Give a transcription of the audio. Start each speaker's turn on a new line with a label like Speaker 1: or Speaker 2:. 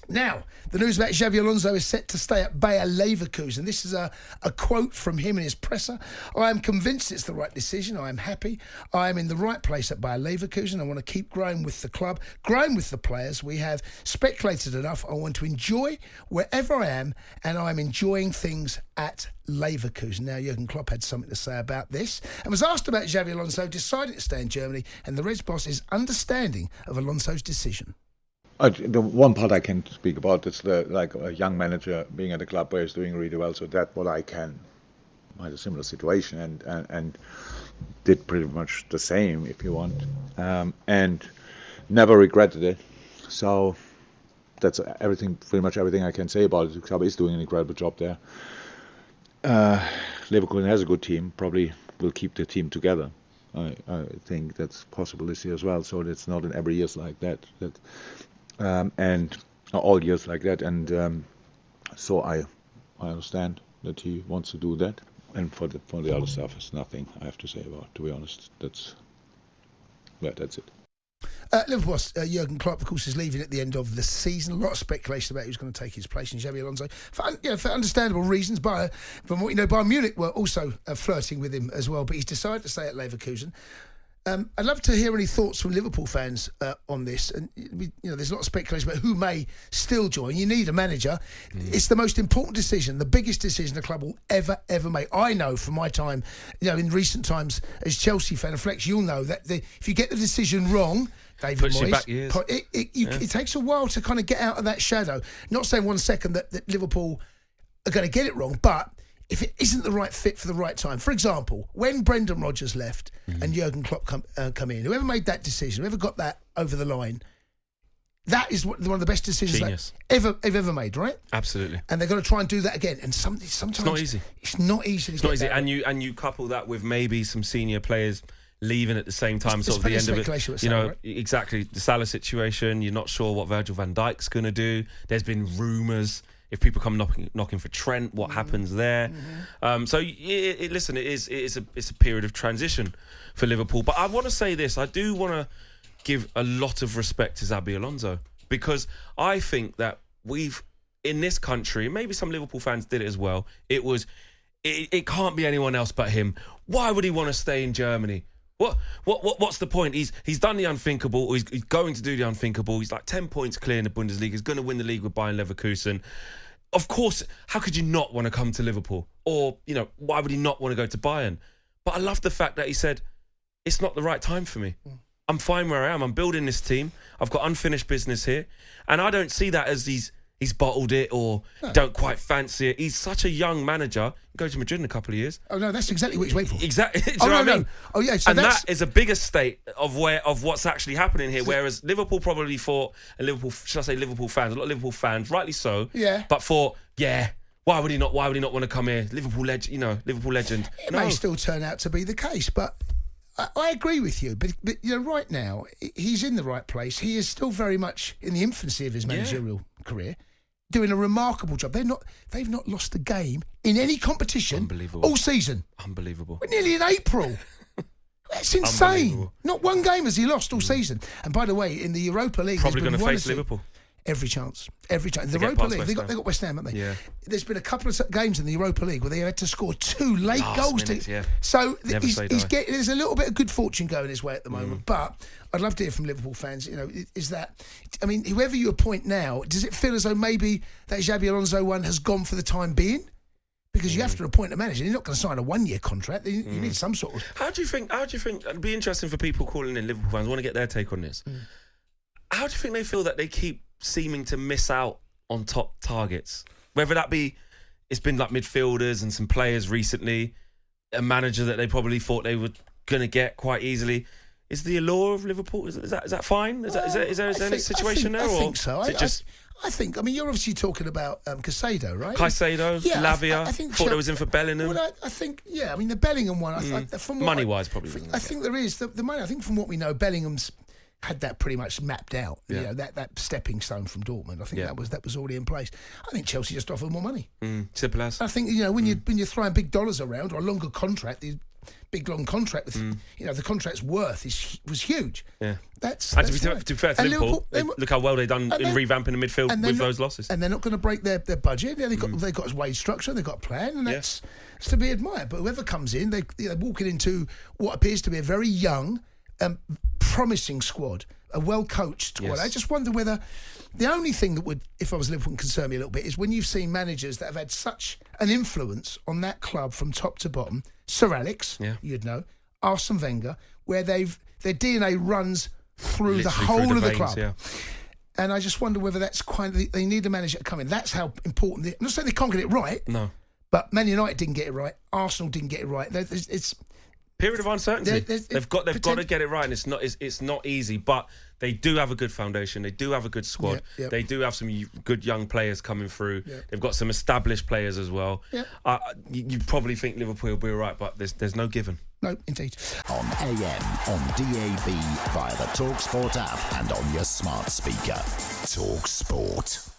Speaker 1: Now, the news about Xabi Alonso is set to stay at Bayer Leverkusen. This is a quote from him in his presser. I am convinced it's the right decision. I am happy. I am in the right place at Bayer Leverkusen. I want to keep growing with the club, growing with the players. We have speculated enough. I want to enjoy wherever I am, and I'm enjoying things at Leverkusen. Now, Jurgen Klopp had something to say about this and was asked about Xabi Alonso deciding to stay in Germany, and the Reds boss is understanding of Alonso's decision.
Speaker 2: The one part I can speak about is like a young manager being at a club where he's doing really well. So that's what I can. I had a similar situation and did pretty much the same, if you want, and never regretted it. So that's pretty much everything I can say about it. The club is doing an incredible job there. Liverpool has a good team. Probably will keep the team together. I think that's possible this year as well. So it's not in every year like that. And all years like that, and so I understand that he wants to do that, and for the other stuff, there's nothing I have to say about. To be honest, that's it.
Speaker 1: Liverpool boss Jurgen Klopp, of course, is leaving at the end of the season. A lot of speculation about who's going to take his place in Xabi Alonso for understandable reasons. From what you know, Bayern Munich were also flirting with him as well, but he's decided to stay at Leverkusen. I'd love to hear any thoughts from Liverpool fans on this. And there's a lot of speculation about who may still join. You need a manager. It's the most important decision, the biggest decision the club will ever make. I know from my time, in recent times as Chelsea fan, and Flex, you'll know that if you get the decision wrong, David
Speaker 3: puts
Speaker 1: Moyes,
Speaker 3: you back years.
Speaker 1: It takes a while to kind of get out of that shadow. Not saying 1 second that Liverpool are going to get it wrong, but if it isn't the right fit for the right time. For example, when Brendan Rodgers left and Jurgen Klopp come in, whoever made that decision, whoever got that over the line, that is one of the best decisions they've ever made, right?
Speaker 3: Absolutely.
Speaker 1: And they're going to try and do that again. And sometimes
Speaker 3: it's not easy.
Speaker 1: It's not easy.
Speaker 3: It's not easy. And you couple that with maybe some senior players leaving at the same time, sort of the end of it. Right? Exactly. The Salah situation. You're not sure what Virgil van Dijk's going to do. There's been rumours. If people come knocking for Trent, what happens there? So listen, it's a period of transition for Liverpool. But I want to say this: I do want to give a lot of respect to Xabi Alonso, because I think that we've in this country, maybe some Liverpool fans did it as well. It can't be anyone else but him. Why would he want to stay in Germany? What's the point? He's done the unthinkable, or he's going to do the unthinkable. He's like 10 points clear in the Bundesliga. He's going to win the league with Bayern Leverkusen. Of course, how could you not want to come to Liverpool? Or, why would he not want to go to Bayern? But I love the fact that he said, it's not the right time for me. I'm fine where I am. I'm building this team. I've got unfinished business here. And I don't see that as he's bottled it or don't quite fancy it. He's such a young manager. Go to Madrid in a couple of years.
Speaker 1: Oh no, that's exactly what he's waiting for.
Speaker 3: Exactly. Do you know what I mean?
Speaker 1: Oh yeah. So
Speaker 3: and that is a bigger state of what's actually happening here. Whereas Liverpool probably thought, and Liverpool fans, a lot of Liverpool fans, rightly so.
Speaker 1: Yeah.
Speaker 3: But why would he not want to come here? Liverpool legend. Liverpool legend.
Speaker 1: It may still turn out to be the case, but I agree with you. But right now he's in the right place. He is still very much in the infancy of his managerial career, doing a remarkable job. They've not lost a game in any competition all season.
Speaker 3: Unbelievable.
Speaker 1: We're nearly in April. That's insane. Not one game has he lost all season. And by the way, in the Europa League,
Speaker 3: probably going to face Liverpool.
Speaker 1: Every chance. In the Europa League, they got West Ham, haven't they?
Speaker 3: Yeah.
Speaker 1: There's been a couple of games in the Europa League where they had to score 2 late goals. So there's a little bit of good fortune going his way at the moment. But I'd love to hear from Liverpool fans. Whoever you appoint now, does it feel as though maybe that Xabi Alonso one has gone for the time being? Because you have to appoint a manager. You're not going to sign a 1-year contract. You need some sort of.
Speaker 3: How do you think? It'd be interesting for people calling in, Liverpool fans. I want to get their take on this. How do you think they feel that they keep seeming to miss out on top targets? Whether that be, it's been like midfielders and some players recently, a manager that they probably thought they were going to get quite easily. Is the allure of Liverpool, is that fine? Is there any situation there?
Speaker 1: I think so.
Speaker 3: I think,
Speaker 1: you're obviously talking about Caicedo, right?
Speaker 3: Caicedo, Lavia. I think thought there was in for Bellingham.
Speaker 1: Well, I think, the Bellingham one.
Speaker 3: Money-wise, probably.
Speaker 1: I think there is. The money, I think from what we know, Bellingham's had that pretty much mapped out.
Speaker 3: Yeah.
Speaker 1: That stepping stone from Dortmund. I think that was already in place. I think Chelsea just offered more money.
Speaker 3: Simple as.
Speaker 1: I think when you're throwing big dollars around or a longer contract, big long contract with, the contract's worth was huge.
Speaker 3: Yeah.
Speaker 1: That's
Speaker 3: to be fair to Liverpool, look how well they've done in revamping the midfield with those losses.
Speaker 1: And they're not going to break their budget. Yeah, they've got a wage structure, they've got a plan, and that's to be admired. But whoever comes in, they're walking into what appears to be a very young, promising squad, a well-coached squad.
Speaker 3: Yes.
Speaker 1: I just wonder whether the only thing that would, if I was Liverpool, concern me a little bit is when you've seen managers that have had such an influence on that club from top to bottom. Sir Alex, you'd know, Arsene Wenger, where their DNA runs through the whole of the club. Yeah. And I just wonder whether that's they need a manager to come in. That's how important. I'm not saying they can't get it right.
Speaker 3: No.
Speaker 1: But Man United didn't get it right. Arsenal didn't get it right. It's
Speaker 3: period of uncertainty. They've got to get it right, and it's not easy. But they do have a good foundation. They do have a good squad. They do have some good young players coming through. They've got some established players as well. You probably think Liverpool will be all right, but there's no given.
Speaker 1: No, indeed.
Speaker 4: On AM, on DAB, via the talkSPORT app, and on your smart speaker. talkSPORT.